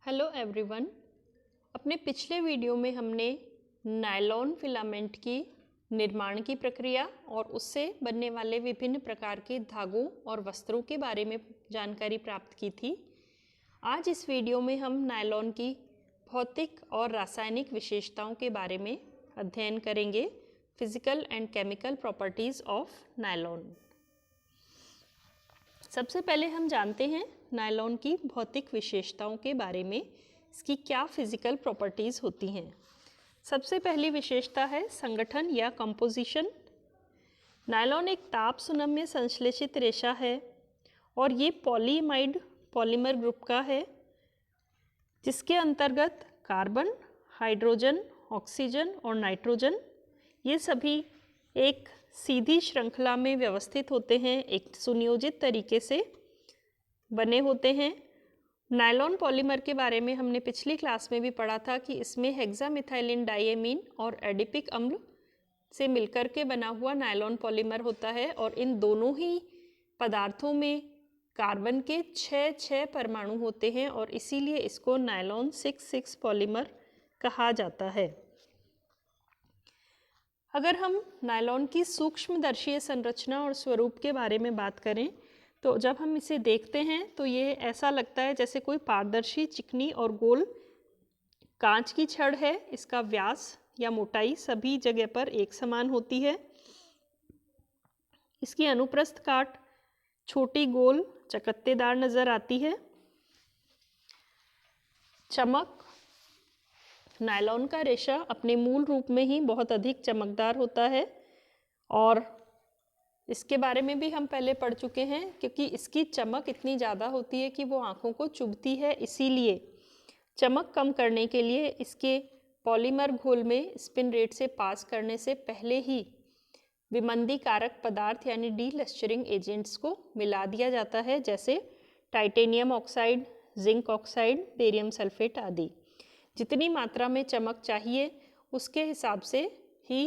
Hello everyone. अपने पिछले video में हमने नायलॉन फिलामेंट की निर्माण की प्रक्रिया और उससे बनने वाले विभिन्न प्रकार के धागों और वस्त्रों के बारे में जानकारी प्राप्त की थी। आज इस वीडियो में हम नायलॉन की भौतिक और रासायनिक विशेषताओं के बारे में अध्ययन करेंगे। Physical and chemical properties of nylon. सबसे पहले हम जानते हैं नायलॉन की भौतिक विशेषताओं के बारे में, इसकी क्या फिजिकल प्रॉपर्टीज़ होती हैं। सबसे पहली विशेषता है संगठन या कंपोजिशन। नायलॉन एक ताप सुनम्य संश्लेषित रेशा है और ये पॉलीइमाइड पॉलीमर ग्रुप का है, जिसके अंतर्गत कार्बन, हाइड्रोजन, ऑक्सीजन और नाइट्रोजन ये सभी एक सीधी श्रृंखला में व्यवस्थित होते हैं, एक सुनियोजित तरीके से बने होते हैं। नायलॉन पॉलीमर के बारे में हमने पिछली क्लास में भी पढ़ा था कि इसमें हेक्सामिथाइलिन डाइएमीन और एडिपिक अम्ल से मिलकर के बना हुआ नायलॉन पॉलीमर होता है और इन दोनों ही पदार्थों में कार्बन के 6 परमाणु होते हैं और इसीलिए इसको नायलॉन 6 पॉलीमर कहा जाता है। अगर हम नायलॉन की सूक्ष्मदर्शीय संरचना और स्वरूप के बारे में बात करें तो जब हम इसे देखते हैं तो ये ऐसा लगता है जैसे कोई पारदर्शी, चिकनी और गोल कांच की छड़ है। इसका व्यास या मोटाई सभी जगह पर एक समान होती है। इसकी अनुप्रस्थ काट छोटी, गोल, चकत्तेदार नजर आती है। चमक, नायलॉन का रेशा अपने मूल रूप में ही बहुत अधिक चमकदार होता है और इसके बारे में भी हम पहले पढ़ चुके हैं, क्योंकि इसकी चमक इतनी ज़्यादा होती है कि वो आँखों को चुभती है। इसीलिए चमक कम करने के लिए इसके पॉलीमर घोल में स्पिन रेट से पास करने से पहले ही विमंदी कारक पदार्थ यानी डीलस्चरिंग एजेंट्स को मिला दिया जाता है, जैसे titanium oxide, zinc oxide, barium sulphate आदि। जितनी मात्रा में चमक चाहिए उसके हिसाब से ही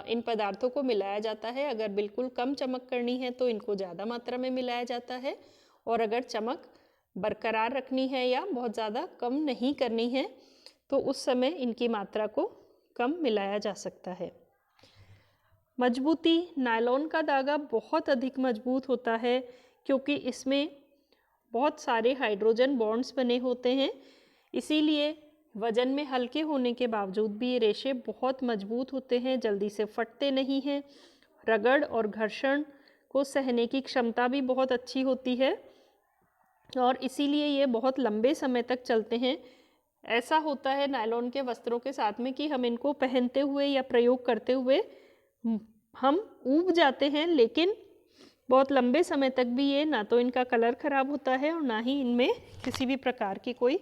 इन पदार्थों को मिलाया जाता है। अगर बिल्कुल कम चमक करनी है तो इनको ज़्यादा मात्रा में मिलाया जाता है और अगर चमक बरकरार रखनी है या बहुत ज़्यादा कम नहीं करनी है तो उस समय इनकी मात्रा को कम मिलाया जा सकता है। मजबूती, नायलॉन का धागा बहुत अधिक मजबूत होता है क्योंकि इसमें बहुत सारे हाइड्रोजन बॉन्ड्स बने होते हैं। इसीलिए वजन में हल्के होने के बावजूद भी ये रेशे बहुत मजबूत होते हैं, जल्दी से फटते नहीं हैं। रगड़ और घर्षण को सहने की क्षमता भी बहुत अच्छी होती है और इसीलिए ये बहुत लंबे समय तक चलते हैं। ऐसा होता है नायलॉन के वस्त्रों के साथ में कि हम इनको पहनते हुए या प्रयोग करते हुए हम ऊब जाते हैं, लेकिन बहुत लंबे समय तक भी ये ना तो इनका कलर खराब होता है और ना ही इनमें किसी भी प्रकार की कोई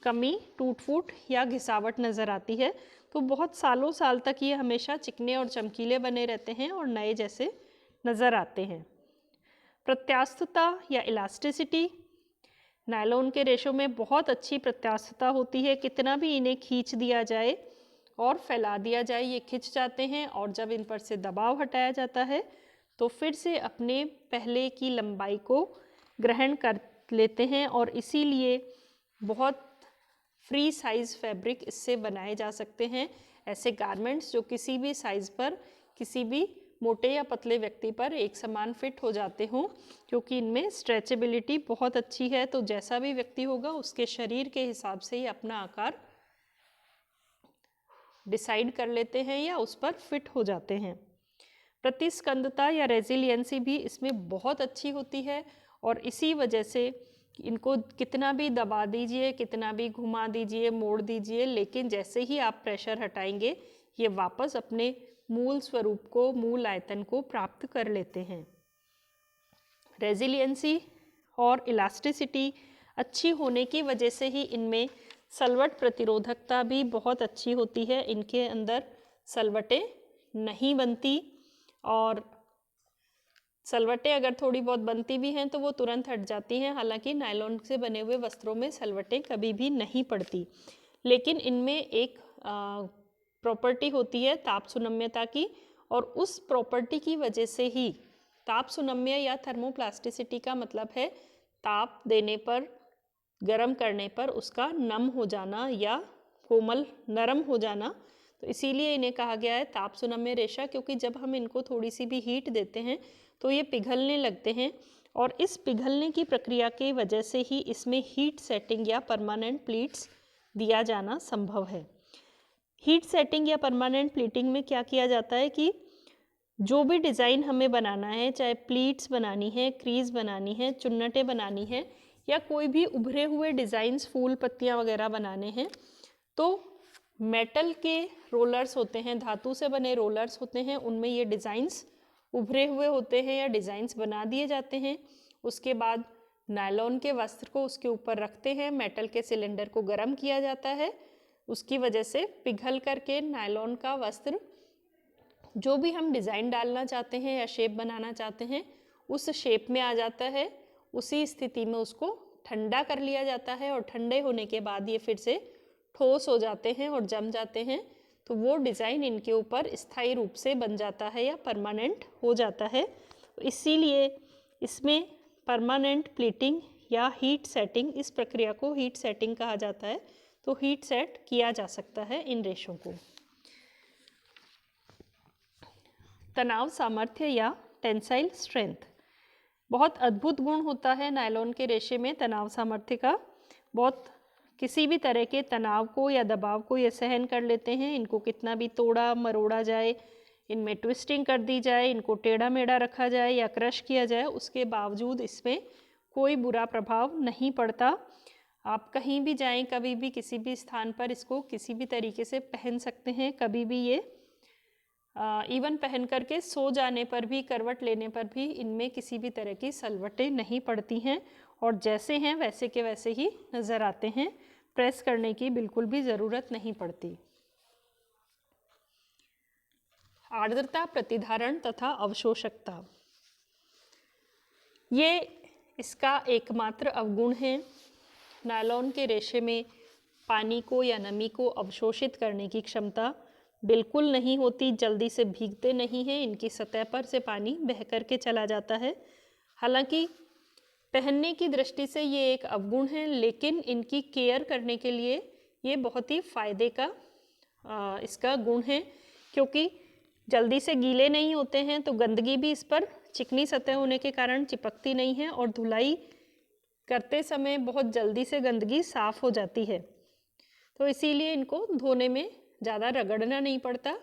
कमी, टूट फूट या घिसावट नज़र आती है। तो बहुत सालों साल तक ये हमेशा चिकने और चमकीले बने रहते हैं और नए जैसे नज़र आते हैं। प्रत्यास्थता या इलास्टिसिटी, नायलॉन के रेशों में बहुत अच्छी प्रत्यास्थता होती है। कितना भी इन्हें खींच दिया जाए और फैला दिया जाए ये खिंच जाते हैं और जब इन पर से दबाव हटाया जाता है तो फिर से अपने पहले की लंबाई को ग्रहण कर लेते हैं और इसीलिए बहुत फ्री साइज़ फैब्रिक इससे बनाए जा सकते हैं। ऐसे गारमेंट्स जो किसी भी साइज़ पर किसी भी मोटे या पतले व्यक्ति पर एक समान फिट हो जाते हों, क्योंकि इनमें स्ट्रेचेबिलिटी बहुत अच्छी है। तो जैसा भी व्यक्ति होगा उसके शरीर के हिसाब से ही अपना आकार डिसाइड कर लेते हैं या उस पर फिट हो जाते हैं। प्रतिस्कंदता या रेजिलियंसी भी इसमें बहुत अच्छी होती है और इसी वजह से इनको कितना भी दबा दीजिए, कितना भी घुमा दीजिए, मोड़ दीजिए, लेकिन जैसे ही आप प्रेशर हटाएंगे ये वापस अपने मूल स्वरूप को, मूल आयतन को प्राप्त कर लेते हैं। रेजिलियंसी और इलास्टिसिटी अच्छी होने की वजह से ही इनमें सलवट प्रतिरोधकता भी बहुत अच्छी होती है। इनके अंदर सलवटें नहीं बनती और सलवटें अगर थोड़ी बहुत बनती भी हैं तो वो तुरंत हट जाती हैं। हालांकि नायलॉन से बने हुए वस्त्रों में सलवटें कभी भी नहीं पड़ती, लेकिन इनमें एक प्रॉपर्टी होती है ताप सुनम्यता की और उस प्रॉपर्टी की वजह से ही ताप सुनम्य या थर्मोप्लास्टिसिटी का मतलब है ताप देने पर गर्म करने पर उसका नम हो जाना या कोमल नरम हो जाना। तो इसीलिए इन्हें कहा गया है ताप सुनम्य रेशा, क्योंकि जब हम इनको थोड़ी सी भी हीट देते हैं तो ये पिघलने लगते हैं और इस पिघलने की प्रक्रिया की वजह से ही इसमें हीट सेटिंग या परमानेंट प्लीट्स दिया जाना संभव है। हीट सेटिंग या परमानेंट प्लीटिंग में क्या किया जाता है कि जो भी डिज़ाइन हमें बनाना है, चाहे प्लीट्स बनानी है, क्रीज बनानी है, चुन्नटें बनानी है या कोई भी उभरे हुए डिज़ाइंस फूल पत्तियाँ वगैरह बनाने हैं, तो मेटल के रोलर्स होते हैं, धातु से बने रोलर्स होते हैं, उनमें ये डिज़ाइंस उभरे हुए होते हैं या डिज़ाइंस बना दिए जाते हैं। उसके बाद नायलॉन के वस्त्र को उसके ऊपर रखते हैं, मेटल के सिलेंडर को गर्म किया जाता है, उसकी वजह से पिघल करके नायलॉन का वस्त्र जो भी हम डिज़ाइन डालना चाहते हैं या शेप बनाना चाहते हैं उस शेप में आ जाता है। उसी स्थिति में उसको ठंडा कर लिया जाता है और ठंडे होने के बाद ये फिर से ठोस हो जाते हैं और जम जाते हैं, तो वो डिज़ाइन इनके ऊपर स्थायी रूप से बन जाता है या परमानेंट हो जाता है। तो इसीलिए इसमें परमानेंट प्लीटिंग या हीट सेटिंग, इस प्रक्रिया को हीट सेटिंग कहा जाता है। तो हीट सेट किया जा सकता है इन रेशों को। तनाव सामर्थ्य या टेंसाइल स्ट्रेंथ, बहुत अद्भुत गुण होता है नायलॉन के रेशे में तनाव सामर्थ्य का। बहुत किसी भी तरह के तनाव को या दबाव को ये सहन कर लेते हैं। इनको कितना भी तोड़ा मरोड़ा जाए, इनमें ट्विस्टिंग कर दी जाए, इनको टेढ़ा मेढ़ा रखा जाए या क्रश किया जाए, उसके बावजूद इसमें कोई बुरा प्रभाव नहीं पड़ता। आप कहीं भी जाएं, कभी भी किसी भी स्थान पर इसको किसी भी तरीके से पहन सकते हैं। कभी भी ये इवन पहन करके सो जाने पर भी, करवट लेने पर भी इनमें किसी भी तरह की सलवटें नहीं पड़ती हैं और जैसे हैं वैसे के वैसे ही नज़र आते हैं। प्रेस करने की बिल्कुल भी ज़रूरत नहीं पड़ती। आर्द्रता, प्रतिधारण तथा अवशोषकता, ये इसका एकमात्र अवगुण है। नायलॉन के रेशे में पानी को या नमी को अवशोषित करने की क्षमता बिल्कुल नहीं होती, जल्दी से भीगते नहीं हैं, इनकी सतह पर से पानी बह करके चला जाता है। हालांकि पहनने की दृष्टि से ये एक अवगुण है, लेकिन इनकी केयर करने के लिए ये बहुत ही फायदे का इसका गुण है, क्योंकि जल्दी से गीले नहीं होते हैं, तो गंदगी भी इस पर चिकनी सतह होने के कारण चिपकती नहीं है और धुलाई करते समय बहुत जल्दी से गंदगी साफ हो जाती है। तो इसीलिए इनको धोने में ज़्यादा रगड़ना नहीं पड़ता,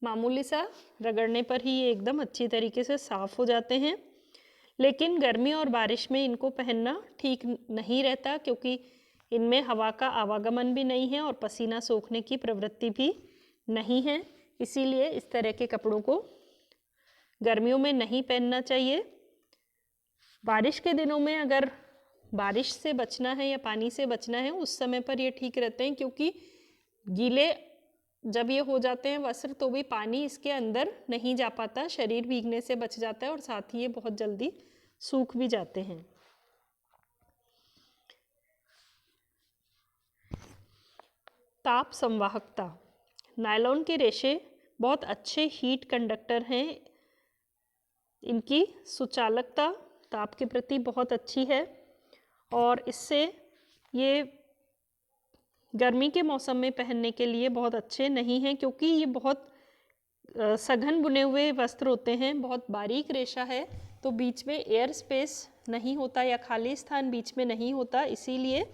मामूली सा रगड़ने पर ही ये एकदम अच्छी तरीके से साफ हो जाते हैं। लेकिन गर्मी और बारिश में इनको पहनना ठीक नहीं रहता, क्योंकि इनमें हवा का आवागमन भी नहीं है और पसीना सोखने की प्रवृत्ति भी नहीं है। इसीलिए इस तरह के कपड़ों को गर्मियों में नहीं पहनना चाहिए। बारिश के दिनों में अगर बारिश से बचना है या पानी से बचना है, उस समय पर ये ठीक रहते हैं, क्योंकि गीले जब ये हो जाते हैं वस्त्र तो भी पानी इसके अंदर नहीं जा पाता, शरीर भीगने से बच जाता है और साथ ही ये बहुत जल्दी सूख भी जाते हैं। ताप संवाहकता, नायलॉन के रेशे बहुत अच्छे हीट कंडक्टर हैं। इनकी सुचालकता ताप के प्रति बहुत अच्छी है और इससे ये गर्मी के मौसम में पहनने के लिए बहुत अच्छे नहीं हैं, क्योंकि ये बहुत सघन बुने हुए वस्त्र होते हैं, बहुत बारीक रेशा है, तो बीच में एयर स्पेस नहीं होता या खाली स्थान बीच में नहीं होता, इसीलिए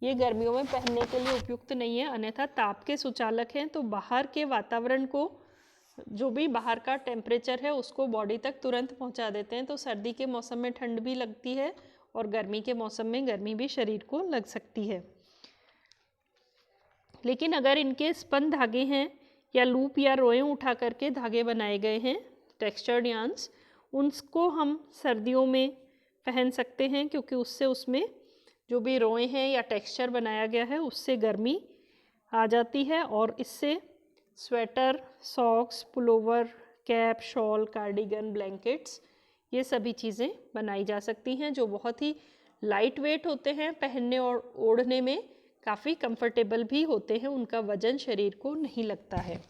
ये गर्मियों में पहनने के लिए उपयुक्त नहीं है। अन्यथा ताप के सुचालक हैं, तो बाहर के वातावरण को, जो भी बाहर का टेम्परेचर है उसको बॉडी तक तुरंत पहुंचा देते हैं। तो सर्दी के मौसम में ठंड भी लगती है और गर्मी के मौसम में गर्मी भी शरीर को लग सकती है। लेकिन अगर इनके स्पन धागे हैं या लूप या रोएं उठा करके धागे बनाए गए हैं, टेक्सचर्ड यार्न्स, उनको हम सर्दियों में पहन सकते हैं, क्योंकि उससे उसमें जो भी रोएं हैं या टेक्सचर बनाया गया है उससे गर्मी आ जाती है और इससे sweater, socks, pullover, cap, shawl, cardigan, blankets, ये सभी चीज़ें बनाई जा सकती हैं, जो बहुत ही लाइट वेट होते हैं, पहनने और ओढ़ने में काफ़ी कंफर्टेबल भी होते हैं, उनका वजन शरीर को नहीं लगता है।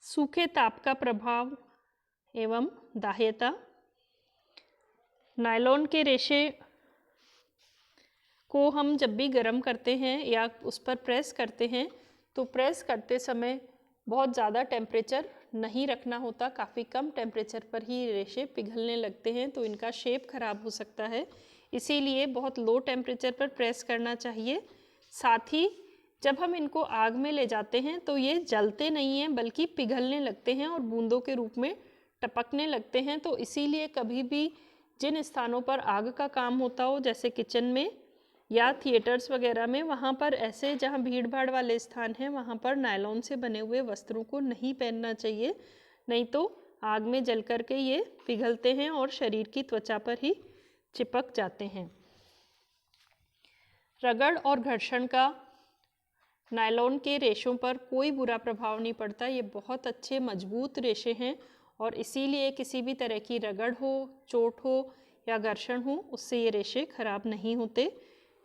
सूखे ताप का प्रभाव एवं दाह्यता, नायलॉन के रेशे को हम जब भी गर्म करते हैं या उस पर प्रेस करते हैं तो प्रेस करते समय बहुत ज़्यादा टेम्परेचर नहीं रखना होता, काफ़ी कम टेम्परेचर पर ही रेशे पिघलने लगते हैं तो इनका शेप खराब हो सकता है। इसीलिए बहुत लो टेम्परेचर पर प्रेस करना चाहिए। साथ ही जब हम इनको आग में ले जाते हैं तो ये जलते नहीं हैं बल्कि पिघलने लगते हैं और बूंदों के रूप में टपकने लगते हैं। तो इसीलिए कभी भी जिन स्थानों पर आग का काम होता हो जैसे किचन में या थिएटर्स वगैरह में, वहाँ पर ऐसे जहाँ भीड़ भाड़ वाले स्थान हैं वहाँ पर नायलॉन से बने हुए वस्त्रों को नहीं पहनना चाहिए, नहीं तो आग में जल कर के ये पिघलते हैं और शरीर की त्वचा पर ही चिपक जाते हैं। रगड़ और घर्षण का नायलॉन के रेशों पर कोई बुरा प्रभाव नहीं पड़ता। ये बहुत अच्छे मजबूत रेशे हैं और इसीलिए किसी भी तरह की रगड़ हो, चोट हो या घर्षण हो उससे ये रेशे खराब नहीं होते।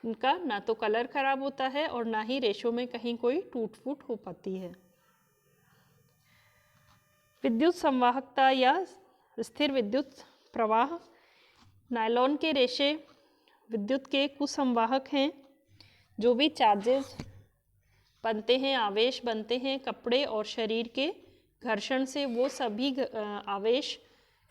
इनका ना तो कलर खराब होता है और ना ही रेशों में कहीं कोई टूट फूट हो पाती है। विद्युत संवाहकता या स्थिर विद्युत प्रवाह। नायलॉन के रेशे विद्युत के कुसंवाहक हैं। जो भी चार्जेस बनते हैं, आवेश बनते हैं कपड़े और शरीर के घर्षण से, वो सभी आवेश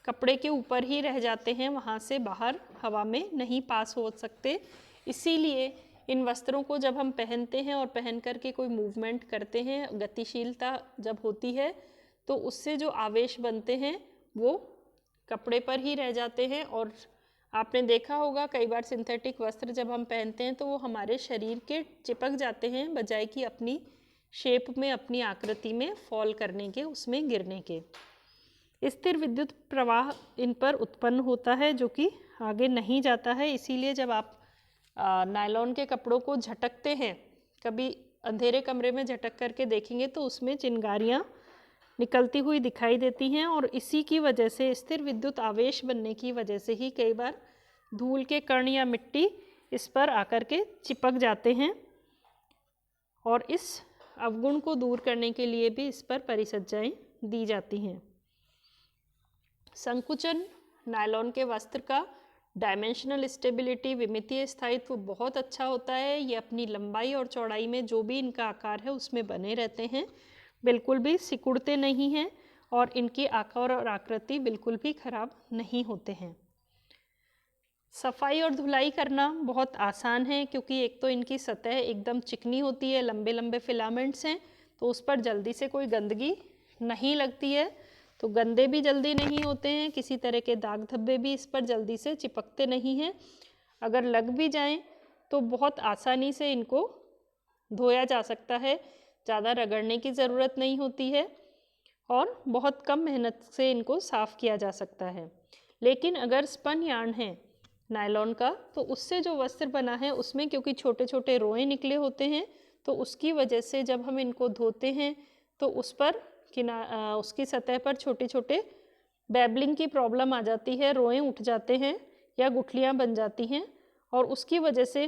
कपड़े के ऊपर ही रह जाते हैं, वहाँ से बाहर हवा में नहीं पास हो सकते। इसीलिए इन वस्त्रों को जब हम पहनते हैं और पहन कर के कोई मूवमेंट करते हैं, गतिशीलता जब होती है तो उससे जो आवेश बनते हैं वो कपड़े पर ही रह जाते हैं। और आपने देखा होगा कई बार सिंथेटिक वस्त्र जब हम पहनते हैं तो वो हमारे शरीर के चिपक जाते हैं बजाय कि अपनी शेप में, अपनी आकृति में फॉल करने के, उसमें गिरने के। स्थिर विद्युत प्रवाह इन पर उत्पन्न होता है जो कि आगे नहीं जाता है। इसीलिए जब आप नायलॉन के कपड़ों को झटकते हैं, कभी अंधेरे कमरे में झटक करके देखेंगे तो उसमें चिंगारियाँ निकलती हुई दिखाई देती हैं और इसी की वजह से, स्थिर विद्युत आवेश बनने की वजह से ही कई बार धूल के कण या मिट्टी इस पर आकर के चिपक जाते हैं और इस अवगुण को दूर करने के लिए भी इस पर परिसज्जाएं दी जाती हैं। संकुचन। नायलॉन के वस्त्र का डायमेंशनल स्टेबिलिटी, विमितीय स्थायित्व बहुत अच्छा होता है। ये अपनी लंबाई और चौड़ाई में जो भी इनका आकार है उसमें बने रहते हैं, बिल्कुल भी सिकुड़ते नहीं हैं और इनकी आकार और आकृति बिल्कुल भी खराब नहीं होते हैं। सफाई और धुलाई करना बहुत आसान है क्योंकि एक तो इनकी सतह एकदम चिकनी होती है, लंबे लंबे फिलामेंट्स हैं तो उस पर जल्दी से कोई गंदगी नहीं लगती है, तो गंदे भी जल्दी नहीं होते हैं, किसी तरह के दाग धब्बे भी इस पर जल्दी से चिपकते नहीं हैं। अगर लग भी जाएं तो बहुत आसानी से इनको धोया जा सकता है, ज़्यादा रगड़ने की ज़रूरत नहीं होती है और बहुत कम मेहनत से इनको साफ़ किया जा सकता है। लेकिन अगर स्पन यार्न है नायलॉन का तो उससे जो वस्त्र बना है उसमें क्योंकि छोटे छोटे रोए निकले होते हैं तो उसकी वजह से जब हम इनको धोते हैं तो उस पर उसकी सतह पर छोटे छोटे बैबलिंग की प्रॉब्लम आ जाती है, रोए उठ जाते हैं या गुठलियाँ बन जाती हैं और उसकी वजह से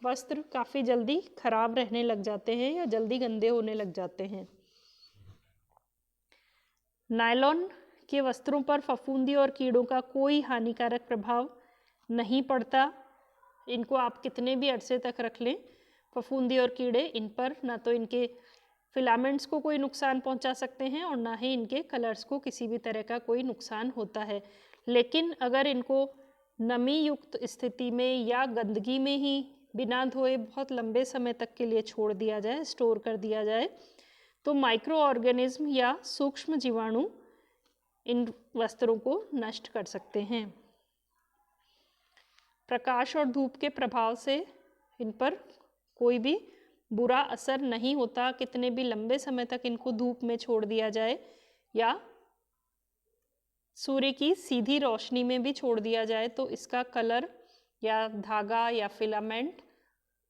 वस्त्र काफ़ी जल्दी खराब रहने लग जाते हैं या जल्दी गंदे होने लग जाते हैं। नायलॉन के वस्त्रों पर फफूंदी और कीड़ों का कोई हानिकारक प्रभाव नहीं पड़ता। इनको आप कितने भी अरसे तक रख लें, फफूंदी और कीड़े इन पर ना तो इनके फिलामेंट्स को कोई नुकसान पहुंचा सकते हैं और ना ही इनके कलर्स को किसी भी तरह का कोई नुकसान होता है। लेकिन अगर इनको नमी युक्त स्थिति में या गंदगी में ही बिना धोए बहुत लंबे समय तक के लिए छोड़ दिया जाए, स्टोर कर दिया जाए, तो माइक्रो ऑर्गेनिज्म या सूक्ष्म जीवाणु इन वस्त्रों को नष्ट कर सकते हैं। प्रकाश और धूप के प्रभाव से इन पर कोई भी बुरा असर नहीं होता। कितने भी लंबे समय तक इनको धूप में छोड़ दिया जाए या सूर्य की सीधी रोशनी में भी छोड़ दिया जाए तो इसका कलर या धागा या फिलामेंट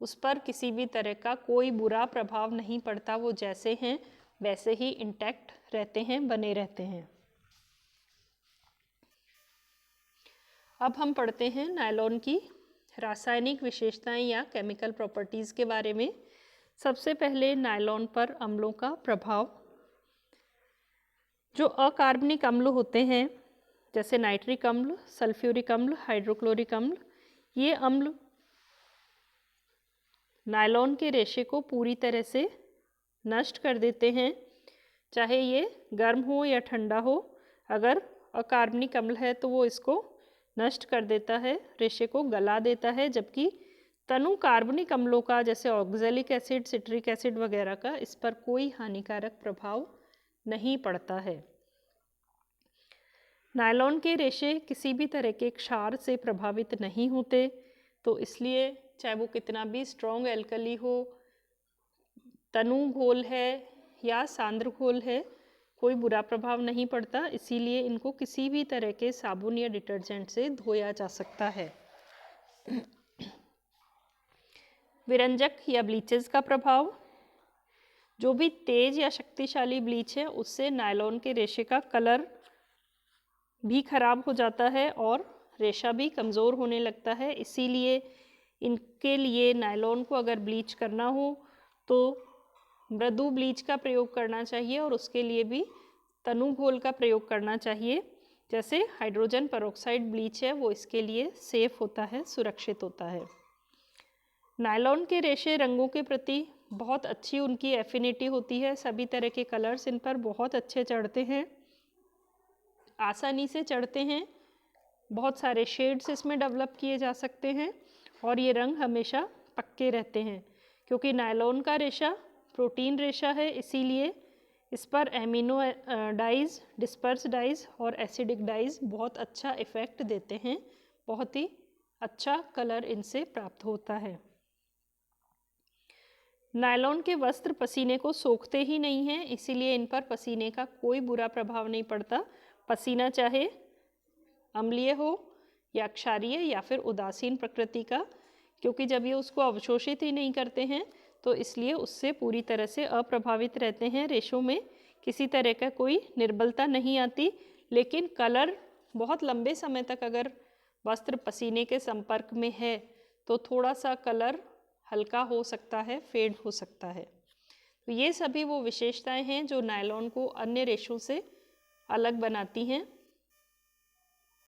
उस पर किसी भी तरह का कोई बुरा प्रभाव नहीं पड़ता। वो जैसे हैं वैसे ही इंटैक्ट रहते हैं, बने रहते हैं। अब हम पढ़ते हैं नायलॉन की रासायनिक विशेषताएं या केमिकल प्रॉपर्टीज़ के बारे में। सबसे पहले नायलॉन पर अम्लों का प्रभाव। जो अकार्बनिक अम्ल होते हैं जैसे नाइट्रिक अम्ल, सल्फ्यूरिक अम्ल, हाइड्रोक्लोरिक अम्ल, ये अम्ल नायलॉन के रेशे को पूरी तरह से नष्ट कर देते हैं, चाहे ये गर्म हो या ठंडा हो। अगर अकार्बनिक अम्ल है तो वो इसको नष्ट कर देता है, रेशे को गला देता है, जबकि तनु कार्बनिक अम्लों का जैसे ऑक्जेलिक एसिड, सिट्रिक एसिड वगैरह का इस पर कोई हानिकारक प्रभाव नहीं पड़ता है। नायलॉन के रेशे किसी भी तरह के क्षार से प्रभावित नहीं होते, तो इसलिए चाहे वो कितना भी स्ट्रॉन्ग एल्कली हो, तनु घोल है या सांद्र घोल है, कोई बुरा प्रभाव नहीं पड़ता। इसीलिए इनको किसी भी तरह के साबुन या डिटर्जेंट से धोया जा सकता है। विरंजक या ब्लीचेस का प्रभाव, जो भी तेज या शक्तिशाली ब्लीच है उससे नायलॉन के रेशे का कलर भी खराब हो जाता है और रेशा भी कमज़ोर होने लगता है। इसीलिए इनके लिए नायलॉन को अगर ब्लीच करना हो तो मृदु ब्लीच का प्रयोग करना चाहिए और उसके लिए भी तनु घोल का प्रयोग करना चाहिए। जैसे हाइड्रोजन पेरोक्साइड ब्लीच है वो इसके लिए सेफ होता है, सुरक्षित होता है। नायलॉन के रेशे रंगों के प्रति बहुत अच्छी उनकी एफिनिटी होती है, सभी तरह के कलर्स इन पर बहुत अच्छे चढ़ते हैं, आसानी से चढ़ते हैं, बहुत सारे शेड्स इसमें डेवलप किए जा सकते हैं और ये रंग हमेशा पक्के रहते हैं। क्योंकि नायलॉन का रेशा प्रोटीन रेशा है, इसीलिए इस पर एमिनो डाइज, डिस्पर्स डाइज और एसिडिक डाइज बहुत अच्छा इफ़ेक्ट देते हैं, बहुत ही अच्छा कलर इनसे प्राप्त होता है। नायलॉन के वस्त्र पसीने को सोखते ही नहीं हैं, इसीलिए इन पर पसीने का कोई बुरा प्रभाव नहीं पड़ता। पसीना चाहे अम्लीय हो या क्षारीय या फिर उदासीन प्रकृति का, क्योंकि जब ये उसको अवशोषित ही नहीं करते हैं तो इसलिए उससे पूरी तरह से अप्रभावित रहते हैं। रेशों में किसी तरह का कोई निर्बलता नहीं आती, लेकिन कलर बहुत लंबे समय तक अगर वस्त्र पसीने के संपर्क में है तो थोड़ा सा कलर हल्का हो सकता है, फेड हो सकता है। तो ये सभी वो विशेषताएं हैं जो नायलॉन को अन्य रेशों से अलग बनाती हैं।